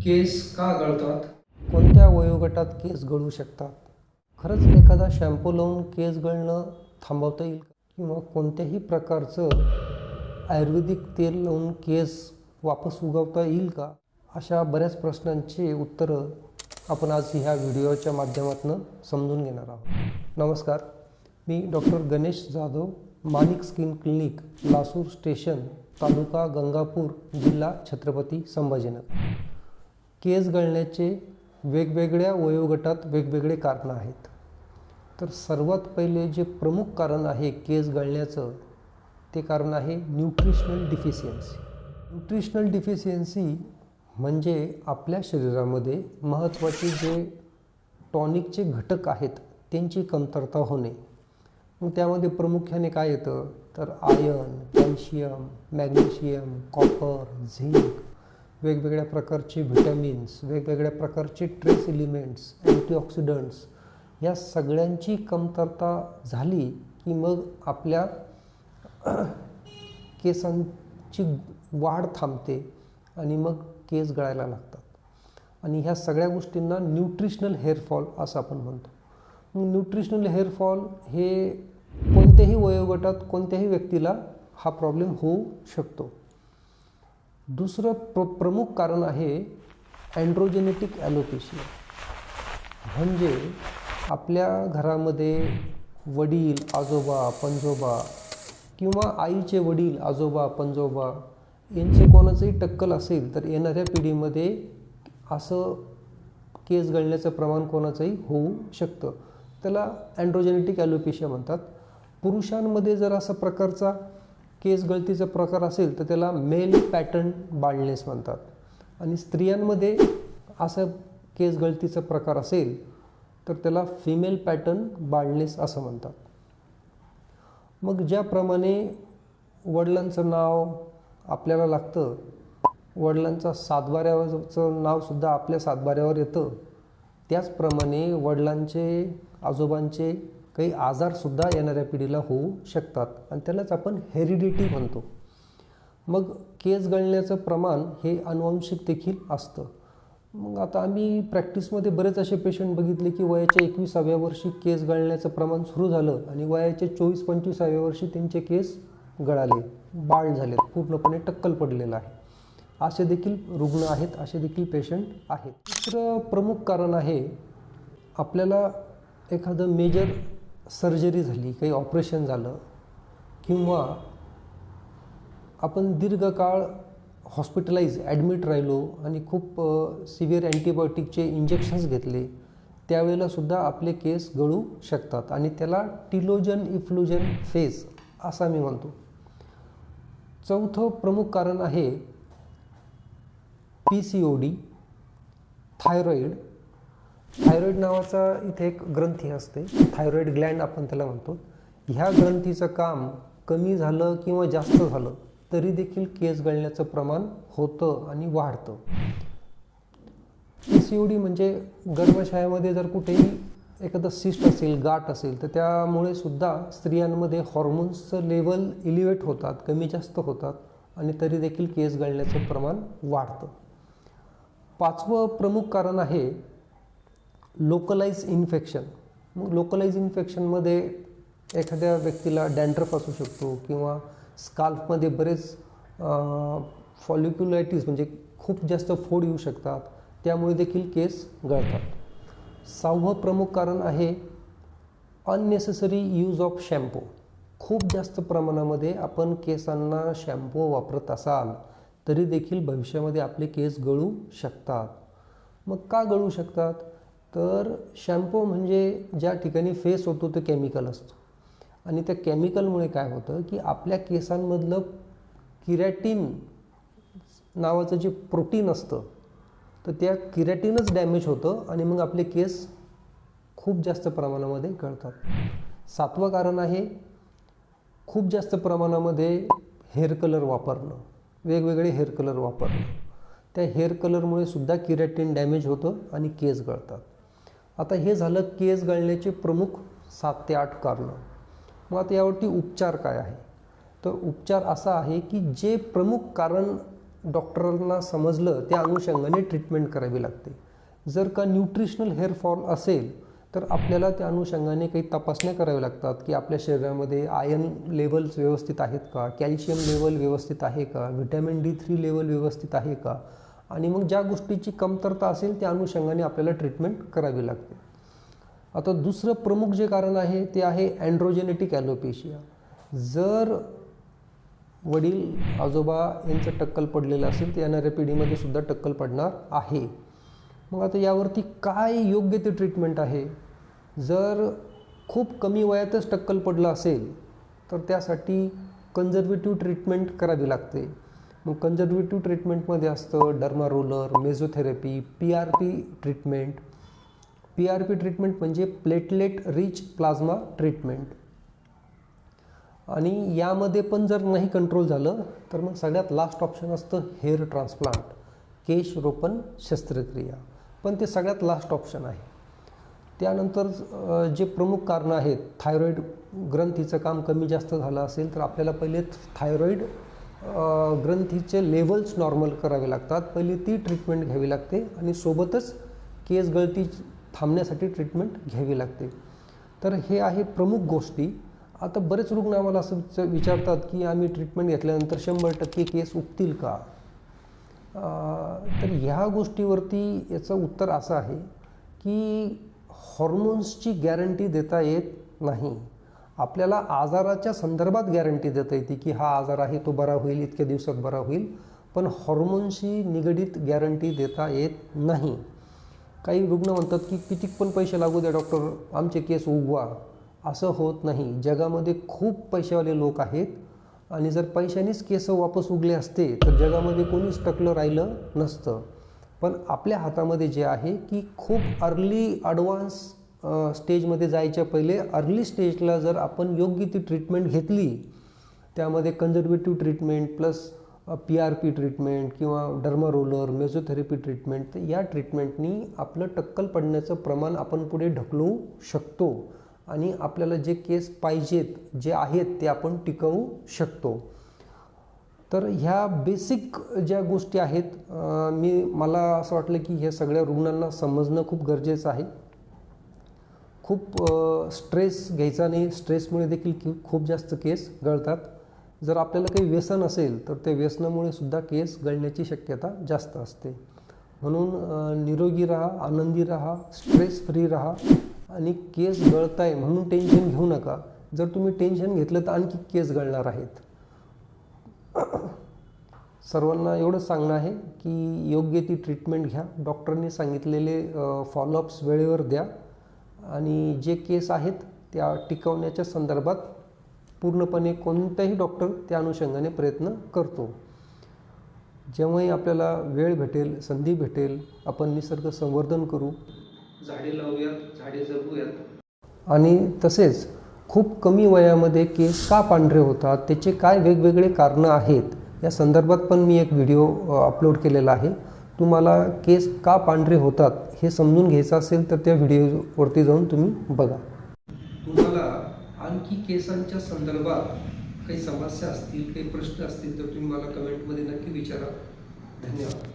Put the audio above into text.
केस का गळतात? कोणत्या वयोगटात केस गळू शकतात? खरंच एखादा शॅम्पू लावून केस गळणं थांबवता येईल का? किंवा कोणत्याही प्रकारचं आयुर्वेदिक तेल लावून केस वापस उगवता येईल का? अशा बऱ्याच प्रश्नांची उत्तरं आपण आज ह्या व्हिडिओच्या माध्यमातून समजून घेणार आहोत. नमस्कार, मी डॉक्टर गणेश जाधव, माणिक स्किन क्लिनिक, लासूर स्टेशन, तालुका गंगापूर, जिल्हा छत्रपती संभाजीनगर. केस गळण्याचे वेगवेगळ्या वयोगटात वेगवेगळे कारण आहेत. तर सर्वात पहिले जे प्रमुख कारण आहे केस गळण्याचं, ते कारण आहे न्यूट्रिशनल डिफिशियन्सी. न्यूट्रिशनल डिफिशियन्सी म्हणजे आपल्या शरीरामध्ये महत्त्वाचे जे टॉनिकचे घटक आहेत त्यांची कमतरता होणे. मग त्यामध्ये प्रामुख्याने काय येतं तर iron, calcium, magnesium, copper, zinc, वेगवेगळ्या प्रकारचे व्हिटॅमिन्स, वेगवेगळ्या प्रकारचे ट्रेस एलिमेंट्स, अँटीऑक्सिडंट्स, या सगळ्यांची कमतरता झाली की मग आपल्या केसांची वाढ थांबते आणि मग केस गळायला लागतात. आणि ह्या सगळ्या गोष्टींना न्यूट्रिशनल हेअरफॉल असं आपण म्हणतो. मग न्यूट्रिशनल हेअरफॉल हे कोणत्याही वयोगटात कोणत्याही व्यक्तीला हा प्रॉब्लेम होऊ शकतो. दुसरं प्रमुख कारण आहे अँड्रोजेनेटिक ॲलोपेशिया. म्हणजे आपल्या घरामध्ये वडील, आजोबा, पणजोबा किंवा आईचे वडील, आजोबा, पणजोबा यांचे कोणाचंही टक्कल असेल तर येणाऱ्या पिढीमध्ये असं केस गळण्याचं प्रमाण कोणाचंही होऊ शकतं. त्याला अँड्रोजेनेटिक ॲलोपेशिया म्हणतात. पुरुषांमध्ये जर असा प्रकारचा केस गळतीचा प्रकार असेल तर त्याला मेल पॅटर्न बाल्डनेस म्हणतात. आणि स्त्रियांमध्ये असं केस गळतीचा प्रकार असेल तर त्याला फिमेल पॅटर्न बाल्डनेस असं म्हणतात. मग ज्याप्रमाणे वडिलांचं नाव आपल्याला लागतं, वडिलांचा सातबाऱ्याचं नावसुद्धा आपल्या सातबाऱ्यावर येतं, त्याचप्रमाणे वडिलांचे, आजोबांचे काही आजारसुद्धा येणाऱ्या पिढीला होऊ शकतात आणि त्यालाच आपण हेरिडिटी म्हणतो. मग केस गळण्याचं प्रमाण हे अनुवांशिक देखील असतं. मग आता आम्ही प्रॅक्टिसमध्ये बरेच असे पेशंट बघितले की वयाच्या 21व्या वर्षी केस गळण्याचं प्रमाण सुरू झालं आणि वयाच्या 24-25व्या वर्षी त्यांचे केस गळाले, बाल्ड झाले, पूर्णपणे टक्कल पडलेलं आहे. असे देखील रुग्ण आहेत, असे देखील पेशंट आहेत. दुसरं प्रमुख कारण आहे आपल्याला एखादं मेजर सर्जरी झाली, काही ऑपरेशन झालं किंवा आपण दीर्घकाळ हॉस्पिटलाइज ॲडमिट राहिलो आणि खूप सिव्हिअर अँटीबायोटिकचे इंजेक्शन्स घेतले, त्यावेळेलासुद्धा आपले केस गळू शकतात आणि त्याला टिलोजन इफ्लुजन फेज असा मी म्हणतो. चौथं प्रमुख कारण आहे PCOD, थायरॉईड. थायरॉईड नावाचा इथे एक ग्रंथी असते, थायरॉईड ग्लँड आपण त्याला म्हणतो. ह्या ग्रंथीचं काम कमी झालं किंवा जास्त झालं तरी देखील केस गळण्याचं प्रमाण होतं आणि वाढतं. PCOD म्हणजे गर्भाशयामध्ये जर कुठेही एखादं सिस्ट असेल, गाठ असेल तर त्यामुळे सुद्धा स्त्रियांमध्ये हॉर्मोन्सचं लेवल इलिवेट होतात, कमी जास्त होतात आणि तरी देखील केस गळण्याचं प्रमाण वाढतं. पाचवं प्रमुख कारण आहे लोकलाइज इन्फेक्शन. मग लोकलाइज इन्फेक्शनमध्ये एखाद्या व्यक्तीला डॅन्ड्रफ असू शकतो किंवा स्काल्फमध्ये बरेच फॉलिक्युलायटिस म्हणजे खूप जास्त फोड येऊ शकतात, त्यामुळे देखील केस गळतात. सहावं प्रमुख कारण आहे अननेसेसरी यूज ऑफ शॅम्पू. खूप जास्त प्रमाणामध्ये आपण केसांना शॅम्पू वापरत असाल तरी देखील भविष्यामध्ये आपले केस गळू शकतात. मग का गळू शकतात तर शॅम्पू म्हणजे ज्या ठिकाणी फेस होतो ते केमिकल असतो आणि त्या केमिकलमुळे काय होतं की आपल्या केसांमधलं किरॅटिन नावाचं जे प्रोटीन असतं तर त्या किरॅटिनच डॅमेज होतं आणि मग आपले केस खूप जास्त प्रमाणामध्ये गळतात. सातवं कारण आहे खूप जास्त प्रमाणामध्ये हेअर कलर वापरणं, वेगवेगळे हेअर कलर वापरणं. त्या हेअर कलरमुळे सुद्धा किरॅटिन डॅमेज होतं आणि केस गळतात. आता हे झालं केस गळण्याचे प्रमुख 7 ते 8 कारणं. मग आता यावरती उपचार काय आहे तर उपचार असा आहे की जे प्रमुख कारण डॉक्टरांना समजलं त्या अनुषंगाने ट्रीटमेंट करावी लागते. जर का न्यूट्रिशनल हेअरफॉल असेल तर आपल्याला त्या अनुषंगाने काही तपासण्या कराव्या लागतात की आपल्या शरीरामध्ये आयर्न लेवल्स व्यवस्थित आहेत का, कॅल्शियम लेवल व्यवस्थित आहे का, व्हिटॅमिन D3 लेवल व्यवस्थित आहे का, आणि मग ज्या गोष्टीची कमतरता असेल त्या अनुषंगाने आपल्याला ट्रीटमेंट करावी लागते. आता दुसरं प्रमुख जे कारण आहे ते आहे अँड्रोजेनेटिक ॲलोपेशिया. जर वडील आजोबा यांचं टक्कल पडलेलं असेल तर येणाऱ्या पिढीमध्ये सुद्धा टक्कल पडणार आहे. मग आता यावरती काय योग्य ते ट्रीटमेंट आहे? जर खूप कमी वयातच टक्कल पडलं असेल तर त्यासाठी कन्झर्वेटिव्ह ट्रीटमेंट करावी लागते. मग कन्झर्वेटिव्ह ट्रीटमेंटमध्ये असतं derma roller, mesotherapy, PRP treatment. PRP treatment म्हणजे प्लेटलेट रिच प्लाझ्मा ट्रीटमेंट. आणि यामध्ये पण जर नाही कंट्रोल झालं तर मग सगळ्यात लास्ट ऑप्शन असतं हेअर ट्रान्सप्लांट, केशरोपण शस्त्रक्रिया. पण ते सगळ्यात लास्ट ऑप्शन आहे. त्यानंतर जे प्रमुख कारणं आहेत, थायरॉईड ग्रंथीचं काम कमी जास्त झालं असेल तर आपल्याला पहिले थायरॉईड ग्रंथीचे लेवल्स नॉर्मल करावे लागतात. पहिली ती ट्रीटमेंट घ्यावी लागते आणि सोबतच केस गळती थांबण्यासाठी ट्रीटमेंट घ्यावी लागते. तर हे आहे प्रमुख गोष्टी. आता बरेच रुग्ण आम्हाला असं विचारतात की आम्ही ट्रीटमेंट घेतल्यानंतर 100% केस उगतील का? तर ह्या गोष्टीवरती याचं उत्तर असं आहे की हॉर्मोन्सची गॅरंटी देता येत नाही. आपल्याला आजाराच्या संदर्भात गॅरंटी देता येते की हा आजार आहे तो बरा होईल, इतक्या दिवसात बरा होईल, पण हॉर्मोन्सशी निगडीत गॅरंटी देता येत नाही. काही रुग्ण म्हणतात की किती पण पैसे लागू द्या डॉक्टर, आमचे केस उगवा. असं होत नाही. जगामध्ये खूप पैसेवाले लोक आहेत आणि जर पैशानेच केस वापस उगले असते तर जगामध्ये कोणीच टकलं राहिलं नसतं. पण आपल्या हातामध्ये जे आहे की खूप अर्ली ॲडव्हान्स स्टेजमध्ये जायच्या पहिले अर्ली स्टेजला जर आपण योग्य ती ट्रीटमेंट घेतली, त्यामध्ये conservative treatment plus PRP treatment किंवा डर्मा रोलर, मेझोथेरपी ट्रीटमेंट, तर या ट्रीटमेंटनी आपलं टक्कल पडण्याचं प्रमाण आपण पुढे ढकलू शकतो आणि आपल्याला जे केस पाहिजेत, जे आहेत ते आपण टिकवू शकतो. तर ह्या बेसिक ज्या गोष्टी आहेत, मला असं वाटलं की हे सगळ्या रुग्णांना समजणं खूप गरजेचं आहे. खूप स्ट्रेस घ्यायचा नाही. स्ट्रेसमुळे देखील खूप जास्त केस गळतात. जर आपल्याला काही व्यसन असेल तर त्या व्यसनामुळे सुद्धा केस गळण्याची शक्यता जास्त असते. म्हणून निरोगी राहा, आनंदी राहा, स्ट्रेस फ्री राहा आणि केस गळताय म्हणून टेन्शन घेऊ नका. जर तुम्ही टेन्शन घेतलं तर आणखी केस गळणार आहेत. सर्वांना एवढंच सांगणं आहे की योग्य ती ट्रीटमेंट घ्या, डॉक्टरांनी सांगितलेले फॉलोअप्स वेळेवर द्या आणि जे केस आहेत त्या टिकवण्याच्या संदर्भात पूर्णपणे कोणताही डॉक्टर त्या अनुषंगाने प्रयत्न करतो. जेव्हाही आपल्याला वेळ भेटेल, संधी भेटेल, आपण निसर्ग संवर्धन करू, झाडे लावूयात, झाडे जगवूयात. आणि तसेच खूप कमी वयामध्ये केस का पांढरे होतात, त्याचे काय वेगवेगळे कारणं आहेत या संदर्भात पण मी एक व्हिडिओ अपलोड केलेला आहे. तुम्हाला केस का पांढरे होतात हे समजून घ्यायचं असेल तर त्या व्हिडिओवरती जाऊन तुम्ही बघा. तुम्हाला आणखी केसांच्या संदर्भात काही समस्या असतील, काही प्रश्न असतील तर तुम्ही मला कमेंटमध्ये नक्की विचारा. धन्यवाद.